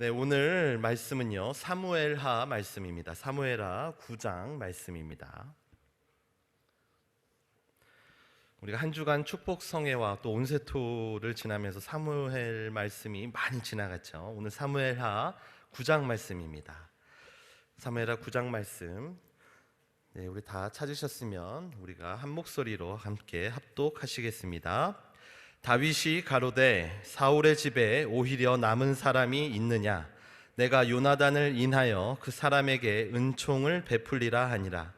네, 오늘 말씀은요, 사무엘하 말씀입니다. 사무엘하 9장 말씀입니다. 우리가 한 주간 축복 성회와 또 온세토를 지나면서 사무엘 말씀이 많이 지나갔죠. 오늘 사무엘하 9장 말씀입니다. 사무엘하 9장 말씀, 네, 우리 다 찾으셨으면 우리가 한 목소리로 함께 합독하시겠습니다. 다윗이 가로되 사울의 집에 오히려 남은 사람이 있느냐? 내가 요나단을 인하여 그 사람에게 은총을 베풀리라 하니라.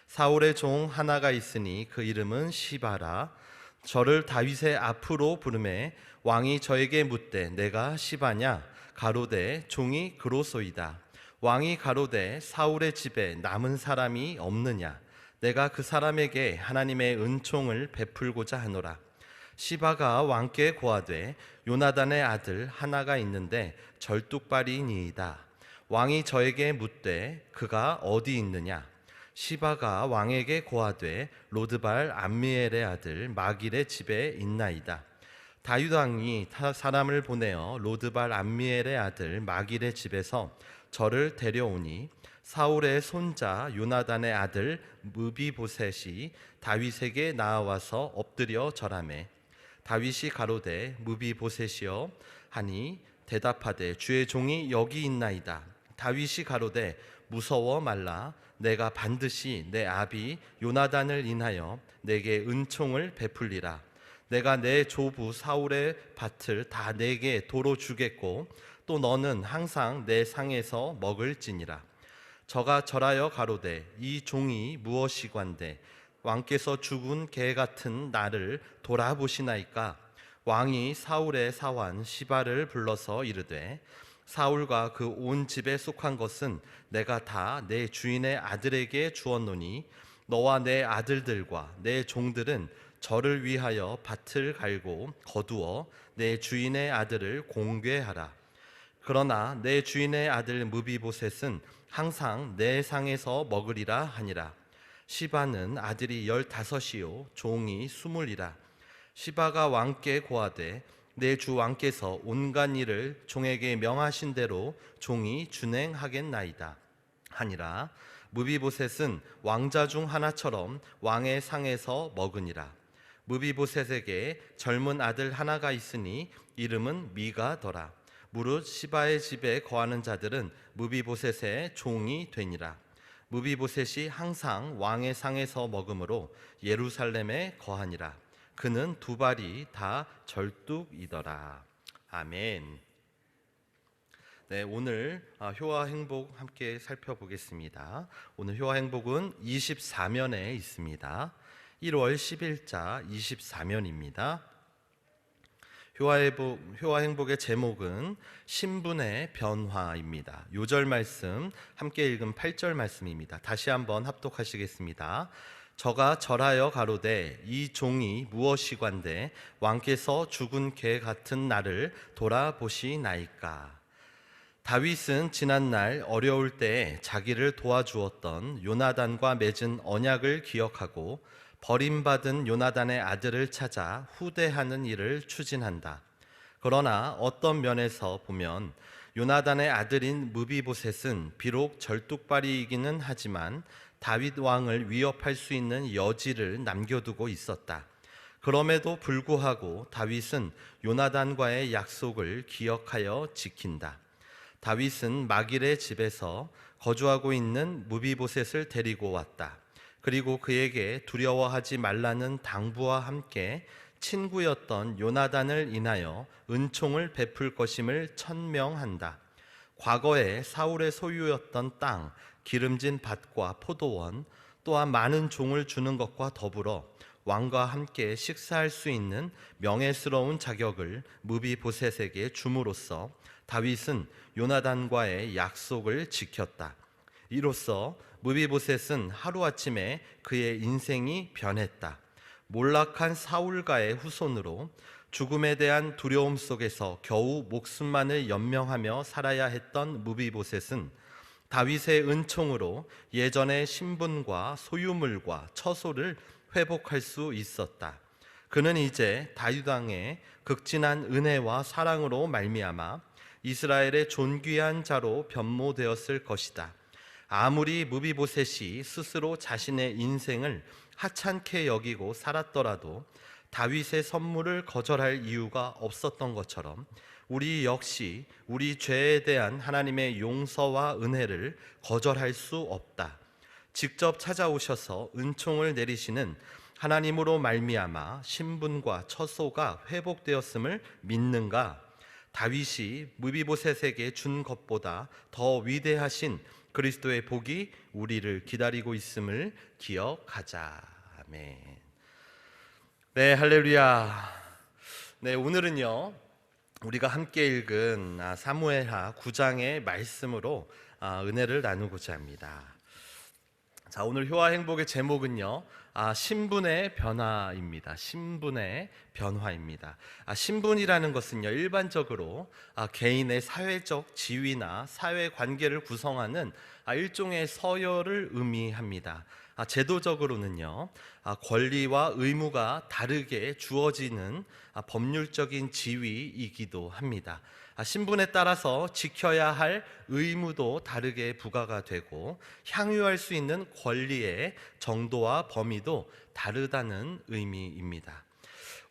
사울의 종 하나가 있으니 그 이름은 시바라. 저를 다윗의 앞으로 부르매 왕이 저에게 묻되 내가 시바냐? 가로되 종이 그로소이다. 왕이 가로되 사울의 집에 남은 사람이 없느냐? 내가 그 사람에게 하나님의 은총을 베풀고자 하노라. 시바가 왕께 고하되 요나단의 아들 하나가 있는데 절뚝발이니이다. 왕이 저에게 묻되 그가 어디 있느냐? 시바가 왕에게 고하되 로드발 암미엘의 아들 마길의 집에 있나이다. 다윗 왕이 사람을 보내어 로드발 암미엘의 아들 마길의 집에서 저를 데려오니 사울의 손자 요나단의 아들 무비보셋이 다윗에게 나와서 엎드려 절하매 다윗이 가로되 무비보셋이여 하니 대답하되 주의 종이 여기 있나이다. 다윗이 가로되 무서워 말라. 내가 반드시 내 아비 요나단을 인하여 내게 은총을 베풀리라. 내가 내 조부 사울의 밭을 다 내게 도로 주겠고 또 너는 항상 내 상에서 먹을지니라. 저가 절하여 가로되 이 종이 무엇이관데 왕께서 죽은 개 같은 나를 돌아보시나이까? 왕이 사울의 사환 시바를 불러서 이르되 사울과 그 온 집에 속한 것은 내가 다 내 주인의 아들에게 주었노니 너와 내 아들들과 내 종들은 저를 위하여 밭을 갈고 거두어 내 주인의 아들을 공궤하라. 그러나 내 주인의 아들 무비보셋은 항상 내 상에서 먹으리라 하니라. 시바는 아들이 15이요 종이 20이라. 시바가 왕께 고하되 내 주 왕께서 온갖 일을 종에게 명하신 대로 종이 준행하겠나이다 하니라. 무비보셋은 왕자 중 하나처럼 왕의 상에서 먹으니라. 무비보셋에게 젊은 아들 하나가 있으니 이름은 미가더라. 무릇 시바의 집에 거하는 자들은 무비보셋의 종이 되니라. 무비보셋이 항상 왕의 상에서 먹으므로 예루살렘에 거하니라. 그는 두 발이 다 절뚝이더라. 아멘. 네, 오늘 효와 행복 함께 살펴보겠습니다. 오늘 효와 행복은 24면에 있습니다. 1월 10일자 24면입니다. 효와 행복의 제목은 신분의 변화입니다. 요절 말씀 함께 읽은 8절 말씀입니다. 다시 한번 합독하시겠습니다. 저가 절하여 가로되 이 종이 무엇이관데 왕께서 죽은 개 같은 나를 돌아보시나이까. 다윗은 지난날 어려울 때에 자기를 도와주었던 요나단과 맺은 언약을 기억하고 버림받은 요나단의 아들을 찾아 후대하는 일을 추진한다. 그러나 어떤 면에서 보면 요나단의 아들인 무비보셋은 비록 절뚝발이이기는 하지만 다윗 왕을 위협할 수 있는 여지를 남겨두고 있었다. 그럼에도 불구하고 다윗은 요나단과의 약속을 기억하여 지킨다. 다윗은 마길의 집에서 거주하고 있는 무비보셋을 데리고 왔다. 그리고 그에게 두려워하지 말라는 당부와 함께 친구였던 요나단을 인하여 은총을 베풀 것임을 천명한다. 과거에 사울의 소유였던 땅, 기름진 밭과 포도원, 또한 많은 종을 주는 것과 더불어 왕과 함께 식사할 수 있는 명예스러운 자격을 무비보셋에게 줌으로써 다윗은 요나단과의 약속을 지켰다. 이로써 무비보셋은 하루아침에 그의 인생이 변했다. 몰락한 사울과의 후손으로 죽음에 대한 두려움 속에서 겨우 목숨만을 연명하며 살아야 했던 무비보셋은 다윗의 은총으로 예전의 신분과 소유물과 처소를 회복할 수 있었다. 그는 이제 다윗 왕의 극진한 은혜와 사랑으로 말미암아 이스라엘의 존귀한 자로 변모되었을 것이다. 아무리 무비보셋이 스스로 자신의 인생을 하찮게 여기고 살았더라도 다윗의 선물을 거절할 이유가 없었던 것처럼 우리 역시 우리 죄에 대한 하나님의 용서와 은혜를 거절할 수 없다. 직접 찾아오셔서 은총을 내리시는 하나님으로 말미암아 신분과 처소가 회복되었음을 믿는가? 다윗이 무비보셋에게 준 것보다 더 위대하신 그리스도의 복이 우리를 기다리고 있음을 기억하자. 아멘. 네, 할렐루야. 네, 오늘은요 우리가 함께 읽은 사무엘하 9장의 말씀으로 은혜를 나누고자 합니다. 자, 오늘 효와 행복의 제목은요 신분의 변화입니다. 신분의 변화입니다. 신분이라는 것은요 일반적으로 개인의 사회적 지위나 사회 관계를 구성하는 일종의 서열을 의미합니다. 제도적으로는요 권리와 의무가 다르게 주어지는 법률적인 지위이기도 합니다. 신분에 따라서 지켜야 할 의무도 다르게 부과가 되고 향유할 수 있는 권리의 정도와 범위도 다르다는 의미입니다.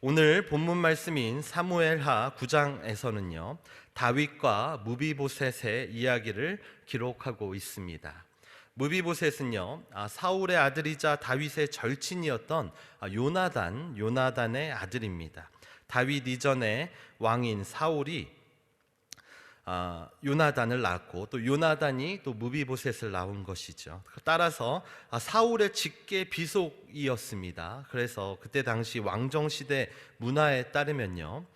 오늘 본문 말씀인 사무엘하 9장에서는요 다윗과 무비보셋의 이야기를 기록하고 있습니다. 무비보셋은요 사울의 아들이자 다윗의 절친이었던 요나단의 아들입니다. 다윗 이전에 왕인 사울이 요나단을 낳았고 또 요나단이 또 무비보셋을 낳은 것이죠. 따라서 사울의 직계 비속이었습니다. 그래서 그때 당시 왕정시대 문화에 따르면요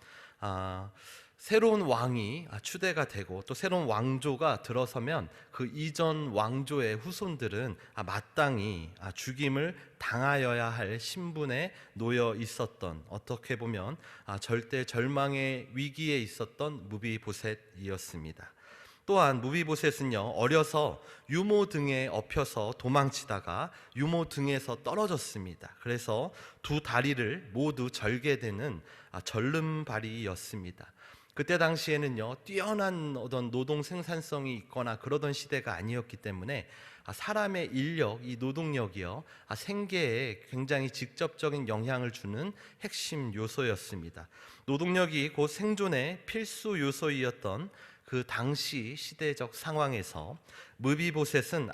새로운 왕이 추대가 되고 또 새로운 왕조가 들어서면 그 이전 왕조의 후손들은 마땅히 죽임을 당하여야 할 신분에 놓여 있었던, 어떻게 보면 절대 절망의 위기에 있었던 무비보셋이었습니다. 또한 무비보셋은요 어려서 유모 등에 엎혀서 도망치다가 유모 등에서 떨어졌습니다. 그래서 두 다리를 모두 절게 되는 절름발이였습니다. 그때 당시에는요 뛰어난 어떤 노동 생산성이 있거나 그러던 시대가 아니었기 때문에 사람의 인력, 이 노동력이요 생계에 굉장히 직접적인 영향을 주는 핵심 요소였습니다. 노동력이 곧 생존의 필수 요소이었던 그 당시 시대적 상황에서 무비보셋은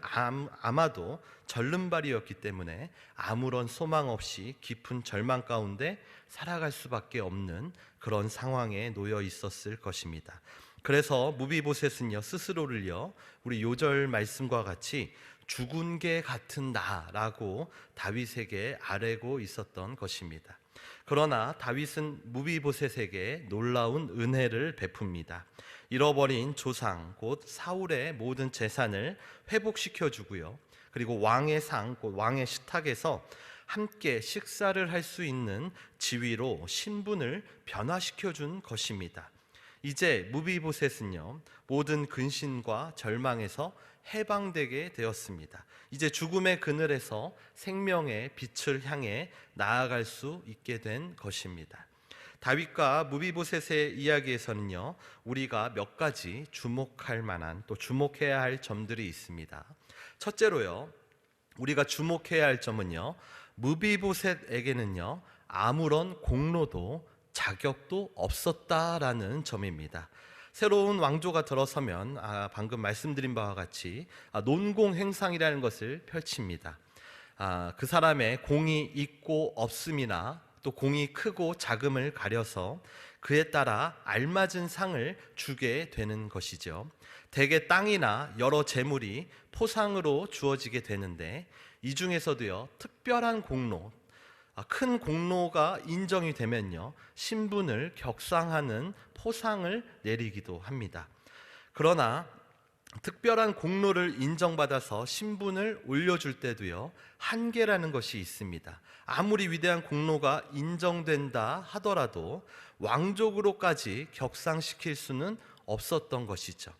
아마도 절름발이었기 때문에 아무런 소망 없이 깊은 절망 가운데 살아갈 수밖에 없는 그런 상황에 놓여 있었을 것입니다. 그래서 무비보셋은요 스스로를요 우리 요절 말씀과 같이 죽은 개 같은 나라고 다윗에게 아뢰고 있었던 것입니다. 그러나 다윗은 무비보셋에게 놀라운 은혜를 베풉니다. 잃어버린 조상 곧 사울의 모든 재산을 회복시켜 주고요 그리고 왕의 상 곧 왕의 식탁에서 함께 식사를 할 수 있는 지위로 신분을 변화시켜 준 것입니다. 이제 무비보셋은요 모든 근심과 절망에서 해방되게 되었습니다. 이제 죽음의 그늘에서 생명의 빛을 향해 나아갈 수 있게 된 것입니다. 다윗과 무비보셋의 이야기에서는요 우리가 몇 가지 주목할 만한 또 주목해야 할 점들이 있습니다. 첫째로요 우리가 주목해야 할 점은요 무비보셋에게는요 아무런 공로도 자격도 없었다라는 점입니다. 새로운 왕조가 들어서면 방금 말씀드린 바와 같이 논공행상이라는 것을 펼칩니다. 그 사람의 공이 있고 없음이나 또 공이 크고 작음을 가려서 그에 따라 알맞은 상을 주게 되는 것이죠. 대개 땅이나 여러 재물이 포상으로 주어지게 되는데 이 중에서도요 특별한 공로, 큰 공로가 인정이 되면요 신분을 격상하는 포상을 내리기도 합니다. 그러나 특별한 공로를 인정받아서 신분을 올려줄 때도요 한계라는 것이 있습니다. 아무리 위대한 공로가 인정된다 하더라도 왕족으로까지 격상시킬 수는 없었던 것이죠.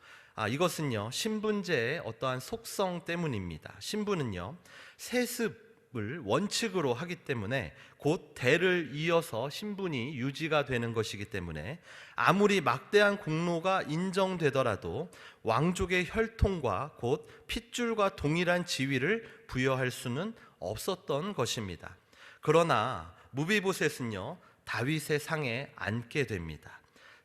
이것은요 신분제의 어떠한 속성 때문입니다. 신분은요 세습 약속을 원칙으로 하기 때문에 곧 대를 이어서 신분이 유지가 되는 것이기 때문에 아무리 막대한 공로가 인정되더라도 왕족의 혈통과 곧 핏줄과 동일한 지위를 부여할 수는 없었던 것입니다. 그러나 무비보셋은요, 다윗의 상에 앉게 됩니다.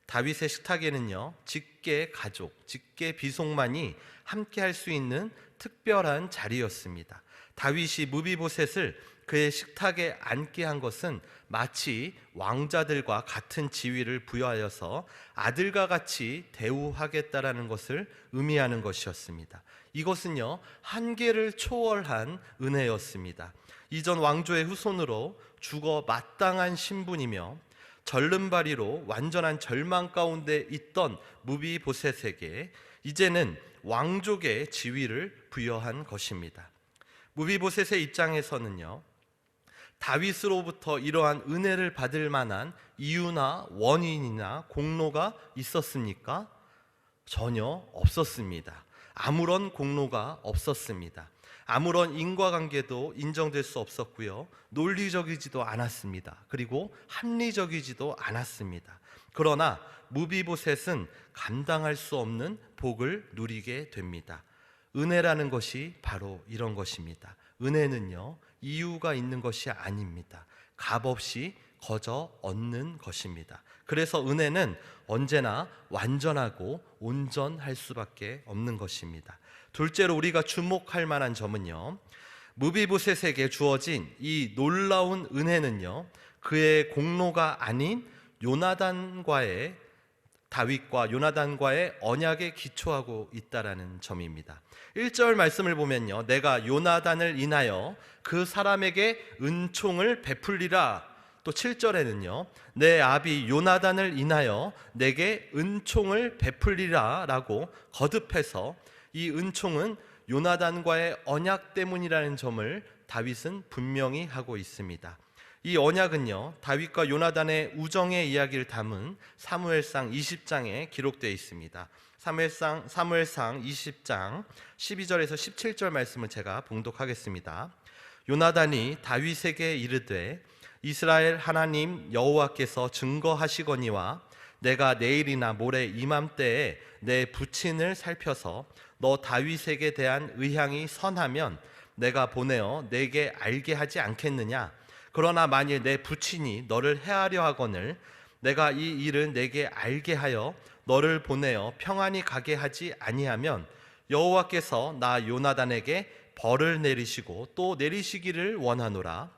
다윗의 식탁에는요, 직계 가족, 직계 비속만이 함께 할 수 있는 특별한 자리였습니다. 다윗이 무비보셋을 그의 식탁에 앉게 한 것은 마치 왕자들과 같은 지위를 부여하여서 아들과 같이 대우하겠다라는 것을 의미하는 것이었습니다. 이것은요, 한계를 초월한 은혜였습니다. 이전 왕조의 후손으로 죽어 마땅한 신분이며 절름발이로 완전한 절망 가운데 있던 무비보셋에게 이제는 왕족의 지위를 부여한 것입니다. 무비보셋의 입장에서는요, 다윗으로부터 이러한 은혜를 받을 만한 이유나 원인이나 공로가 있었습니까? 전혀 없었습니다. 아무런 공로가 없었습니다. 아무런 인과관계도 인정될 수 없었고요, 논리적이지도 않았습니다. 그리고 합리적이지도 않았습니다. 그러나 무비보셋은 감당할 수 없는 복을 누리게 됩니다. 은혜라는 것이 바로 이런 것입니다. 은혜는요, 이유가 있는 것이 아닙니다. 값없이 거저 얻는 것입니다. 그래서 은혜는 언제나 완전하고 온전할 수밖에 없는 것입니다. 둘째로 우리가 주목할 만한 점은요, 무비보셋에게 주어진 이 놀라운 은혜는요, 그의 공로가 아닌 다윗과 요나단과의 언약에 기초하고 있다라는 점입니다. 1절 말씀을 보면요, 내가 요나단을 인하여 그 사람에게 은총을 베풀리라. 또 7절에는요, 내 아비 요나단을 인하여 내게 은총을 베풀리라 라고 거듭해서 이 은총은 요나단과의 언약 때문이라는 점을 다윗은 분명히 하고 있습니다. 이 언약은요, 다윗과 요나단의 우정의 이야기를 담은 사무엘상 20장에 기록되어 있습니다. 사무엘상 20장 12절에서 17절 말씀을 제가 봉독하겠습니다. 요나단이 다윗에게 이르되 이스라엘 하나님 여호와께서 증거하시거니와 내가 내일이나 모레 이맘때에 내 부친을 살펴서 너 다윗에게 대한 의향이 선하면 내가 보내어 내게 알게 하지 않겠느냐. 그러나 만일 내 부친이 너를 해하려 하거늘 내가 이 일을 내게 알게 하여 너를 보내어 평안히 가게 하지 아니하면 여호와께서 나 요나단에게 벌을 내리시고 또 내리시기를 원하노라.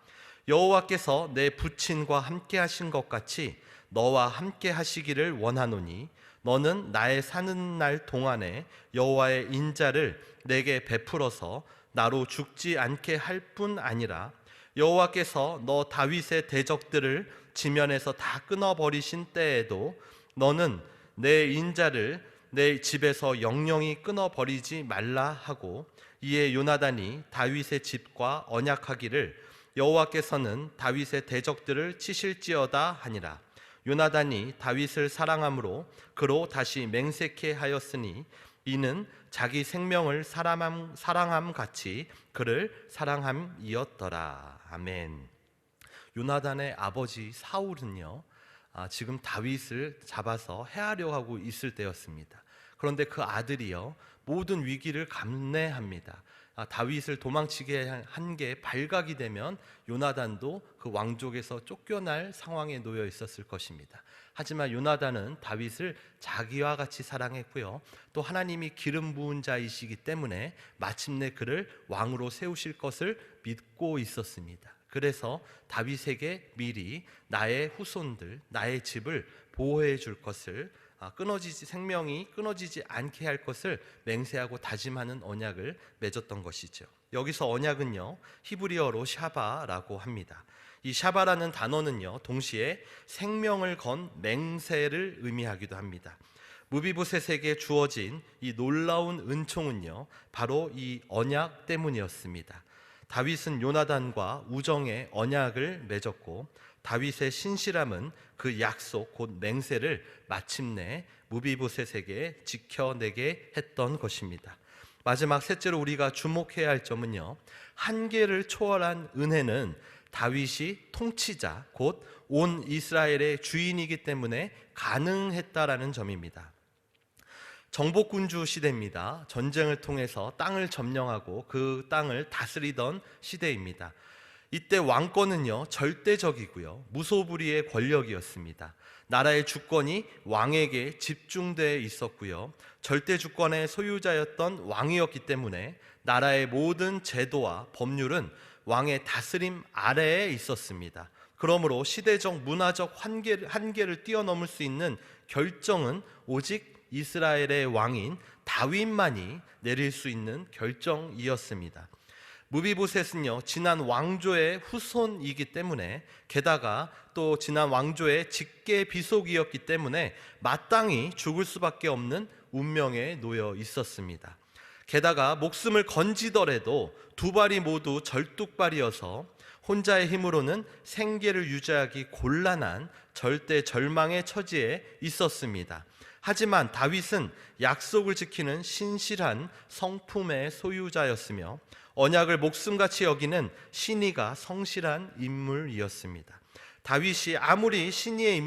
여호와께서 내 부친과 함께 하신 것 같이 너와 함께 하시기를 원하노니 너는 나의 사는 날 동안에 여호와의 인자를 내게 베풀어서 나로 죽지 않게 할 뿐 아니라 여호와께서 너 다윗의 대적들을 지면에서 다 끊어버리신 때에도 너는 내 인자를 내 집에서 영영히 끊어버리지 말라 하고, 이에 요나단이 다윗의 집과 언약하기를 여호와께서는 다윗의 대적들을 치실지어다 하니라. 요나단이 다윗을 사랑함으로 그로 다시 맹세케 하였으니 이는 자기 생명을 사랑함 같이 그를 사랑함이었더라. 아멘. 요나단의 아버지 사울은요, 지금 다윗을 잡아서 해하려 하고 있을 때였습니다. 그런데 그 아들이요, 모든 위기를 감내합니다. 다윗을 도망치게 한 게 발각이 되면 요나단도 그 왕족에서 쫓겨날 상황에 놓여 있었을 것입니다. 하지만 요나단은 다윗을 자기와 같이 사랑했고요, 또 하나님이 기름 부은 자이시기 때문에 마침내 그를 왕으로 세우실 것을 믿고 있었습니다. 그래서 다윗에게 미리 나의 후손들, 나의 집을 보호해 줄 것을, 생명이 끊어지지 않게 할 것을 맹세하고 다짐하는 언약을 맺었던 것이죠. 여기서 언약은요, 히브리어로 샤바라고 합니다. 이 샤바라는 단어는요, 동시에 생명을 건 맹세를 의미하기도 합니다. 무비보셋에게 주어진 이 놀라운 은총은요, 바로 이 언약 때문이었습니다. 다윗은 요나단과 우정의 언약을 맺었고, 다윗의 신실함은 그 약속 곧 맹세를 마침내 무비보셋에게 지켜내게 했던 것입니다. 마지막 셋째로 우리가 주목해야 할 점은요, 한계를 초월한 은혜는 다윗이 통치자 곧 온 이스라엘의 주인이기 때문에 가능했다라는 점입니다. 정복군주 시대입니다. 전쟁을 통해서 땅을 점령하고 그 땅을 다스리던 시대입니다. 이때 왕권은요, 절대적이고요, 무소불위의 권력이었습니다. 나라의 주권이 왕에게 집중되어 있었고요, 절대 주권의 소유자였던 왕이었기 때문에 나라의 모든 제도와 법률은 왕의 다스림 아래에 있었습니다. 그러므로 시대적 문화적 한계를 뛰어넘을 수 있는 결정은 오직 이스라엘의 왕인 다윗만이 내릴 수 있는 결정이었습니다. 무비보셋은요, 지난 왕조의 후손이기 때문에, 게다가 또 지난 왕조의 직계 비속이었기 때문에 마땅히 죽을 수밖에 없는 운명에 놓여 있었습니다. 게다가 목숨을 건지더라도 두 발이 모두 절뚝발이어서 혼자의 힘으로는 생계를 유지하기 곤란한 절대 절망의 처지에 있었습니다. 하지만 다윗은 약속을 지키는 신실한 성품의 소유자였으며 언약을 목숨같이 여기는 신의가 성실한 인물이었습니다. 다윗이 아무리 신의의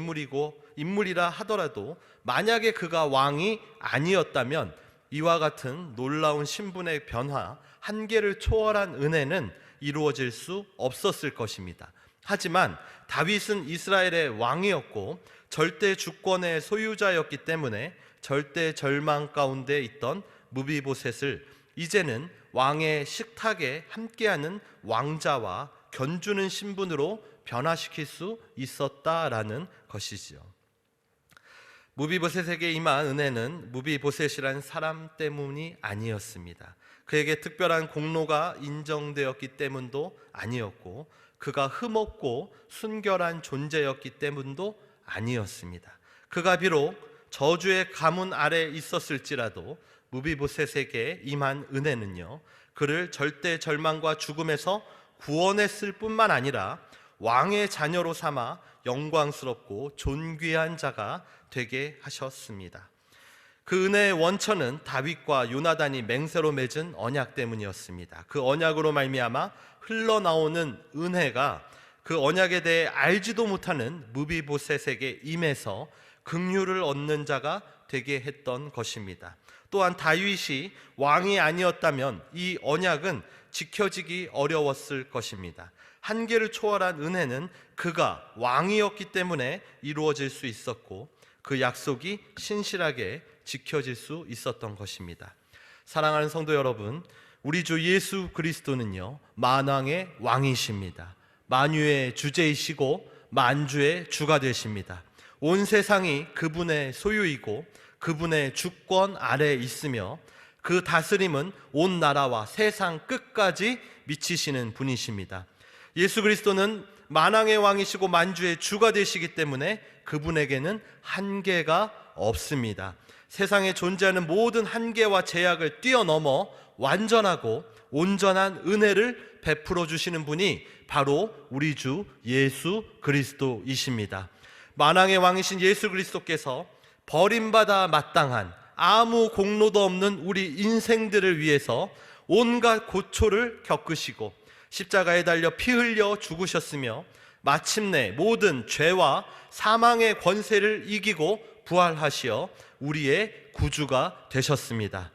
인물이라 하더라도 만약에 그가 왕이 아니었다면 이와 같은 놀라운 신분의 변화, 한계를 초월한 은혜는 이루어질 수 없었을 것입니다. 하지만 다윗은 이스라엘의 왕이었고 절대 주권의 소유자였기 때문에 절대 절망 가운데 있던 무비보셋을 이제는 왕의 식탁에 함께하는 왕자와 견주는 신분으로 변화시킬 수 있었다라는 것이지요. 무비보셋에게 임한 은혜는 무비보셋이라는 사람 때문이 아니었습니다. 그에게 특별한 공로가 인정되었기 때문도 아니었고, 그가 흠없고 순결한 존재였기 때문도 아니었습니다. 그가 비록 저주의 가문 아래 있었을지라도 무비보셋에게 임한 은혜는요, 그를 절대 절망과 죽음에서 구원했을 뿐만 아니라 왕의 자녀로 삼아 영광스럽고 존귀한 자가 되게 하셨습니다. 그 은혜의 원천은 다윗과 요나단이 맹세로 맺은 언약 때문이었습니다. 그 언약으로 말미암아 흘러나오는 은혜가 그 언약에 대해 알지도 못하는 무비보셋에게 임해서 긍휼을 얻는 자가 되게 했던 것입니다. 또한 다윗이 왕이 아니었다면 이 언약은 지켜지기 어려웠을 것입니다. 한계를 초월한 은혜는 그가 왕이었기 때문에 이루어질 수 있었고, 그 약속이 신실하게 지켜질 수 있었던 것입니다. 사랑하는 성도 여러분, 우리 주 예수 그리스도는요, 만왕의 왕이십니다. 만유의 주제이시고 만주의 주가 되십니다. 온 세상이 그분의 소유이고 그분의 주권 아래에 있으며 그 다스림은 온 나라와 세상 끝까지 미치시는 분이십니다. 예수 그리스도는 만왕의 왕이시고 만주의 주가 되시기 때문에 그분에게는 한계가 없습니다. 세상에 존재하는 모든 한계와 제약을 뛰어넘어 완전하고 온전한 은혜를 베풀어 주시는 분이 바로 우리 주 예수 그리스도이십니다. 만왕의 왕이신 예수 그리스도께서 버림받아 마땅한 아무 공로도 없는 우리 인생들을 위해서 온갖 고초를 겪으시고 십자가에 달려 피 흘려 죽으셨으며 마침내 모든 죄와 사망의 권세를 이기고 부활하시어 우리의 구주가 되셨습니다.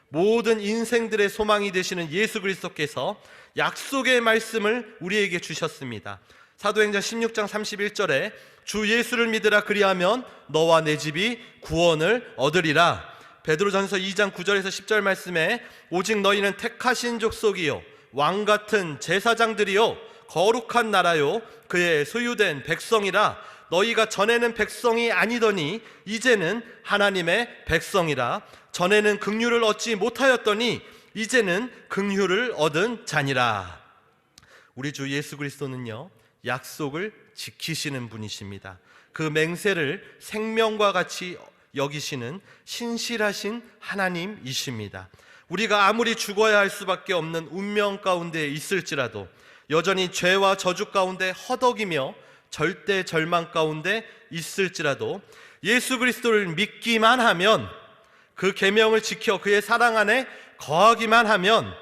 모든 인생들의 소망이 되시는 예수 그리스도께서 약속의 말씀을 우리에게 주셨습니다. 사도행전 16장 31절에 주 예수를 믿으라, 그리하면 너와 내 집이 구원을 얻으리라. 베드로전서 2장 9절에서 10절 말씀에 오직 너희는 택하신 족속이요 왕같은 제사장들이요 거룩한 나라요 그의 소유된 백성이라. 너희가 전에는 백성이 아니더니 이제는 하나님의 백성이라. 전에는 긍휼을 얻지 못하였더니 이제는 긍휼을 얻은 자니라. 우리 주 예수 그리스도는요, 약속을 지키시는 분이십니다. 그 맹세를 생명과 같이 여기시는 신실하신 하나님이십니다. 우리가 아무리 죽어야 할 수밖에 없는 운명 가운데 있을지라도, 여전히 죄와 저주 가운데 허덕이며 절대 절망 가운데 있을지라도 예수 그리스도를 믿기만 하면 그 계명을 지켜 그의 사랑 안에 거하기만 하면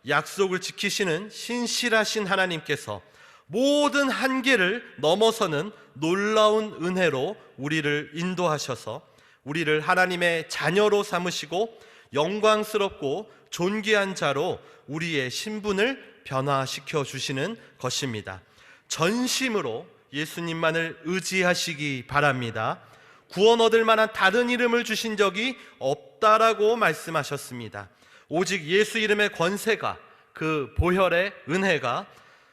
약속을 지키시는 신실하신 하나님께서 모든 한계를 넘어서는 놀라운 은혜로 우리를 인도하셔서 우리를 하나님의 자녀로 삼으시고 영광스럽고 존귀한 자로 우리의 신분을 변화시켜 주시는 것입니다. 전심으로 예수님만을 의지하시기 바랍니다. 구원 얻을 만한 다른 이름을 주신 적이 없다라고 말씀하셨습니다. 오직 예수 이름의 권세가, 그 보혈의 은혜가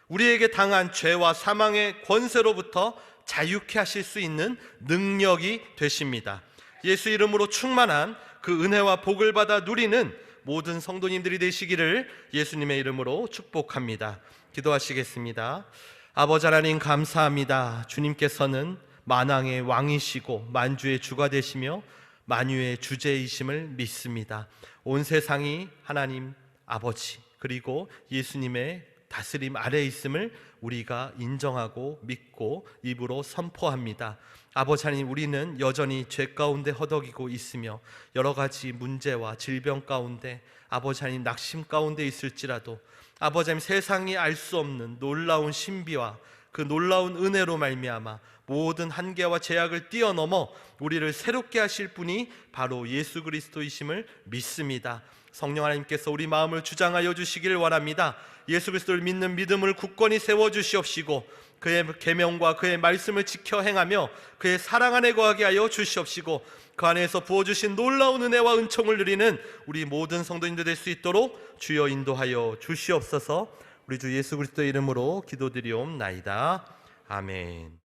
우리에게 당한 죄와 사망의 권세로부터 자유케 하실 수 있는 능력이 되십니다. 예수 이름으로 충만한 그 은혜와 복을 받아 누리는 모든 성도님들이 되시기를 예수님의 이름으로 축복합니다. 기도하시겠습니다. 아버지 하나님 감사합니다. 주님께서는 만왕의 왕이시고 만주의 주가 되시며 만유의 주제이심을 믿습니다. 온 세상이 하나님 아버지 그리고 예수님의 다스림 아래에 있음을 우리가 인정하고 믿고 입으로 선포합니다. 아버지 하나님, 우리는 여전히 죄 가운데 허덕이고 있으며 여러 가지 문제와 질병 가운데 아버지 하나님 낙심 가운데 있을지라도 아버지 하나님, 세상이 알 수 없는 놀라운 신비와 그 놀라운 은혜로 말미암아 모든 한계와 제약을 뛰어넘어 우리를 새롭게 하실 분이 바로 예수 그리스도이심을 믿습니다. 성령 하나님께서 우리 마음을 주장하여 주시기를 원합니다. 예수 그리스도를 믿는 믿음을 굳건히 세워주시옵시고 그의 계명과 그의 말씀을 지켜 행하며 그의 사랑 안에 거하게 하여 주시옵시고 그 안에서 부어주신 놀라운 은혜와 은총을 누리는 우리 모든 성도님들 될 수 있도록 주여 인도하여 주시옵소서. 우리 주 예수 그리스도의 이름으로 기도드리옵나이다. 아멘.